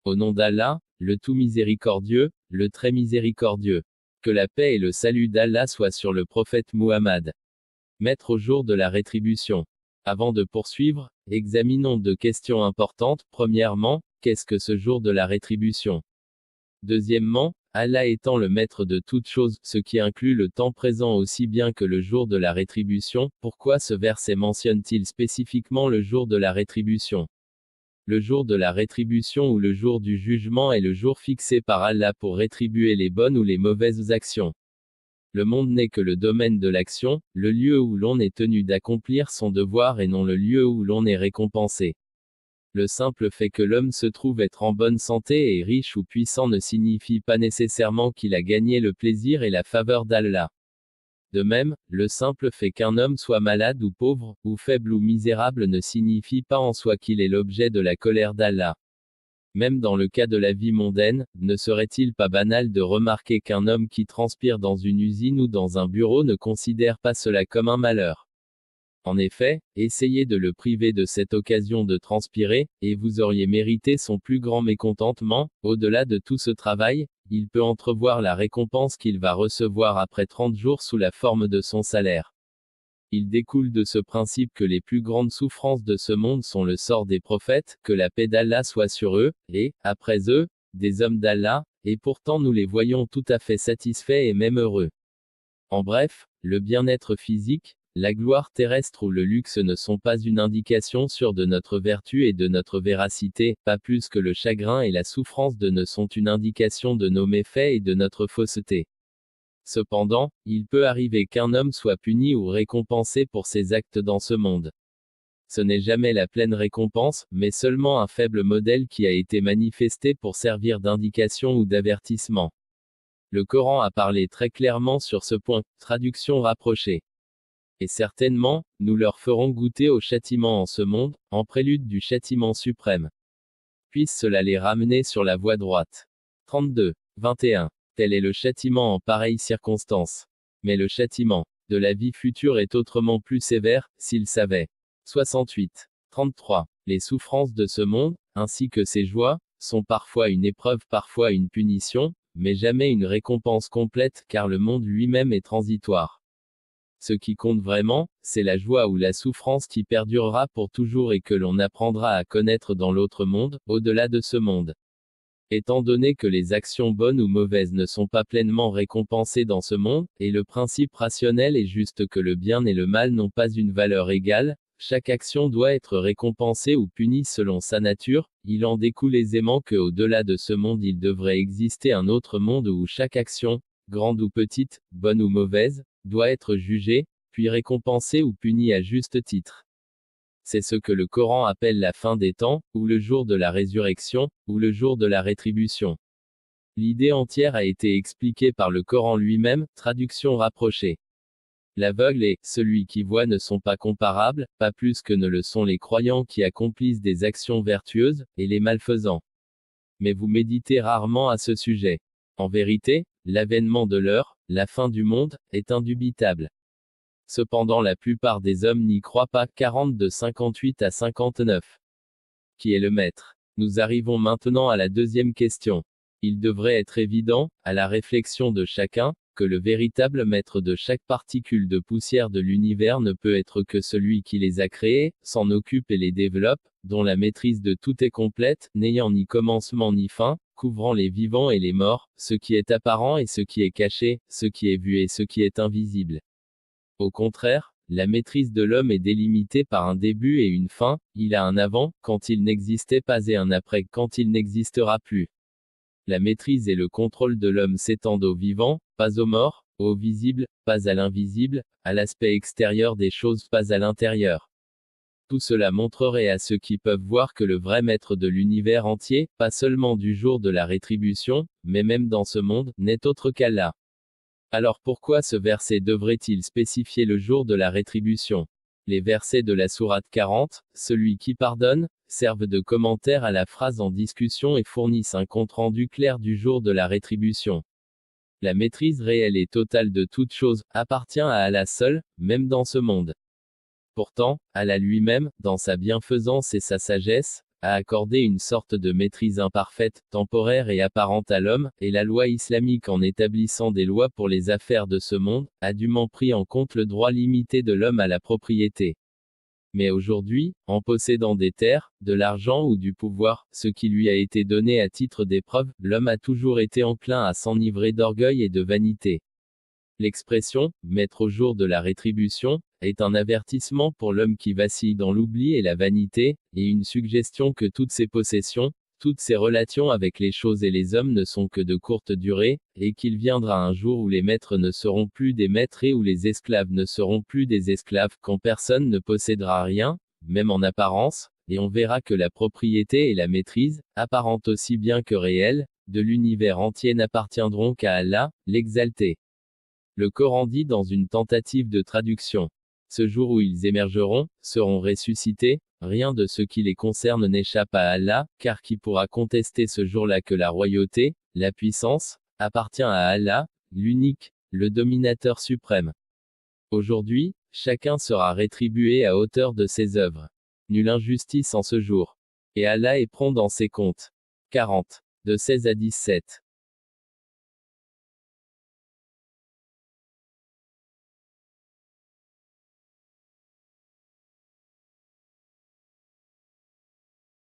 Au nom d'Allah, le tout miséricordieux, le très miséricordieux. Que la paix et le salut d'Allah soient sur le prophète Muhammad. Mettre au jour de la rétribution. Avant de poursuivre, examinons deux questions importantes. Premièrement, qu'est-ce que ce jour de la rétribution? Deuxièmement, Allah étant le maître de toutes choses, ce qui inclut le temps présent aussi bien que le jour de la rétribution, pourquoi ce verset mentionne-t-il spécifiquement le jour de la rétribution? Le jour de la rétribution ou le jour du jugement est le jour fixé par Allah pour rétribuer les bonnes ou les mauvaises actions. Le monde n'est que le domaine de l'action, le lieu où l'on est tenu d'accomplir son devoir et non le lieu où l'on est récompensé. Le simple fait que l'homme se trouve être en bonne santé et riche ou puissant ne signifie pas nécessairement qu'il a gagné le plaisir et la faveur d'Allah. De même, le simple fait qu'un homme soit malade ou pauvre, ou faible ou misérable ne signifie pas en soi qu'il est l'objet de la colère d'Allah. Même dans le cas de la vie mondaine, ne serait-il pas banal de remarquer qu'un homme qui transpire dans une usine ou dans un bureau ne considère pas cela comme un malheur? En effet, essayez de le priver de cette occasion de transpirer, et vous auriez mérité son plus grand mécontentement. Au-delà de tout ce travail, il peut entrevoir la récompense qu'il va recevoir après 30 jours sous la forme de son salaire. Il découle de ce principe que les plus grandes souffrances de ce monde sont le sort des prophètes, que la paix d'Allah soit sur eux, et, après eux, des hommes d'Allah, et pourtant nous les voyons tout à fait satisfaits et même heureux. En bref, le bien-être physique, la gloire terrestre ou le luxe ne sont pas une indication sûre de notre vertu et de notre véracité, pas plus que le chagrin et la souffrance ne sont une indication de nos méfaits et de notre fausseté. Cependant, il peut arriver qu'un homme soit puni ou récompensé pour ses actes dans ce monde. Ce n'est jamais la pleine récompense, mais seulement un faible modèle qui a été manifesté pour servir d'indication ou d'avertissement. Le Coran a parlé très clairement sur ce point, traduction rapprochée. Et certainement, nous leur ferons goûter au châtiment en ce monde, en prélude du châtiment suprême. Puisse cela les ramener sur la voie droite. 32. 21. Tel est le châtiment en pareille circonstance. Mais le châtiment de la vie future est autrement plus sévère, s'ils savaient. 68. 33. Les souffrances de ce monde, ainsi que ses joies, sont parfois une épreuve, parfois une punition, mais jamais une récompense complète, car le monde lui-même est transitoire. Ce qui compte vraiment, c'est la joie ou la souffrance qui perdurera pour toujours et que l'on apprendra à connaître dans l'autre monde, au-delà de ce monde. Étant donné que les actions bonnes ou mauvaises ne sont pas pleinement récompensées dans ce monde, et le principe rationnel est juste que le bien et le mal n'ont pas une valeur égale, chaque action doit être récompensée ou punie selon sa nature, il en découle aisément que au-delà de ce monde il devrait exister un autre monde où chaque action, grande ou petite, bonne ou mauvaise, doit être jugée, puis récompensée ou punie à juste titre. C'est ce que le Coran appelle la fin des temps, ou le jour de la résurrection, ou le jour de la rétribution. L'idée entière a été expliquée par le Coran lui-même, traduction rapprochée. L'aveugle et celui qui voit ne sont pas comparables, pas plus que ne le sont les croyants qui accomplissent des actions vertueuses, et les malfaisants. Mais vous méditez rarement à ce sujet. En vérité, l'avènement de l'heure, la fin du monde, est indubitable. Cependant la plupart des hommes n'y croient pas. 40 de 58 à 59. Qui est le maître? Nous arrivons maintenant à la deuxième question. Il devrait être évident, à la réflexion de chacun, que le véritable maître de chaque particule de poussière de l'univers ne peut être que celui qui les a créés, s'en occupe et les développe, dont la maîtrise de tout est complète, n'ayant ni commencement ni fin, couvrant les vivants et les morts, ce qui est apparent et ce qui est caché, ce qui est vu et ce qui est invisible. Au contraire, la maîtrise de l'homme est délimitée par un début et une fin, il a un avant, quand il n'existait pas et un après, quand il n'existera plus. La maîtrise et le contrôle de l'homme s'étendent aux vivants, pas aux morts, au visible, pas à l'invisible, à l'aspect extérieur des choses, pas à l'intérieur. Tout cela montrerait à ceux qui peuvent voir que le vrai maître de l'univers entier, pas seulement du jour de la rétribution, mais même dans ce monde, n'est autre qu'Allah. Alors pourquoi ce verset devrait-il spécifier le jour de la rétribution? Les versets de la sourate 40, celui qui pardonne, servent de commentaire à la phrase en discussion et fournissent un compte-rendu clair du jour de la rétribution. La maîtrise réelle et totale de toute chose appartient à Allah seul, même dans ce monde. Pourtant, Allah lui-même, dans sa bienfaisance et sa sagesse, a accordé une sorte de maîtrise imparfaite, temporaire et apparente à l'homme, et la loi islamique en établissant des lois pour les affaires de ce monde, a dûment pris en compte le droit limité de l'homme à la propriété. Mais aujourd'hui, en possédant des terres, de l'argent ou du pouvoir, ce qui lui a été donné à titre d'épreuve, l'homme a toujours été enclin à s'enivrer d'orgueil et de vanité. L'expression « mettre au jour de la rétribution » est un avertissement pour l'homme qui vacille dans l'oubli et la vanité, et une suggestion que toutes ses possessions, toutes ses relations avec les choses et les hommes ne sont que de courte durée, et qu'il viendra un jour où les maîtres ne seront plus des maîtres et où les esclaves ne seront plus des esclaves, quand personne ne possédera rien, même en apparence, et on verra que la propriété et la maîtrise, apparente aussi bien que réelle, de l'univers entier n'appartiendront qu'à Allah, l'exalté. Le Coran dit dans une tentative de traduction. Ce jour où ils émergeront, seront ressuscités, rien de ce qui les concerne n'échappe à Allah, car qui pourra contester ce jour-là que la royauté, la puissance, appartient à Allah, l'unique, le dominateur suprême. Aujourd'hui, chacun sera rétribué à hauteur de ses œuvres. Nulle injustice en ce jour. Et Allah est prompt dans ses comptes. 40. De 16 à 17.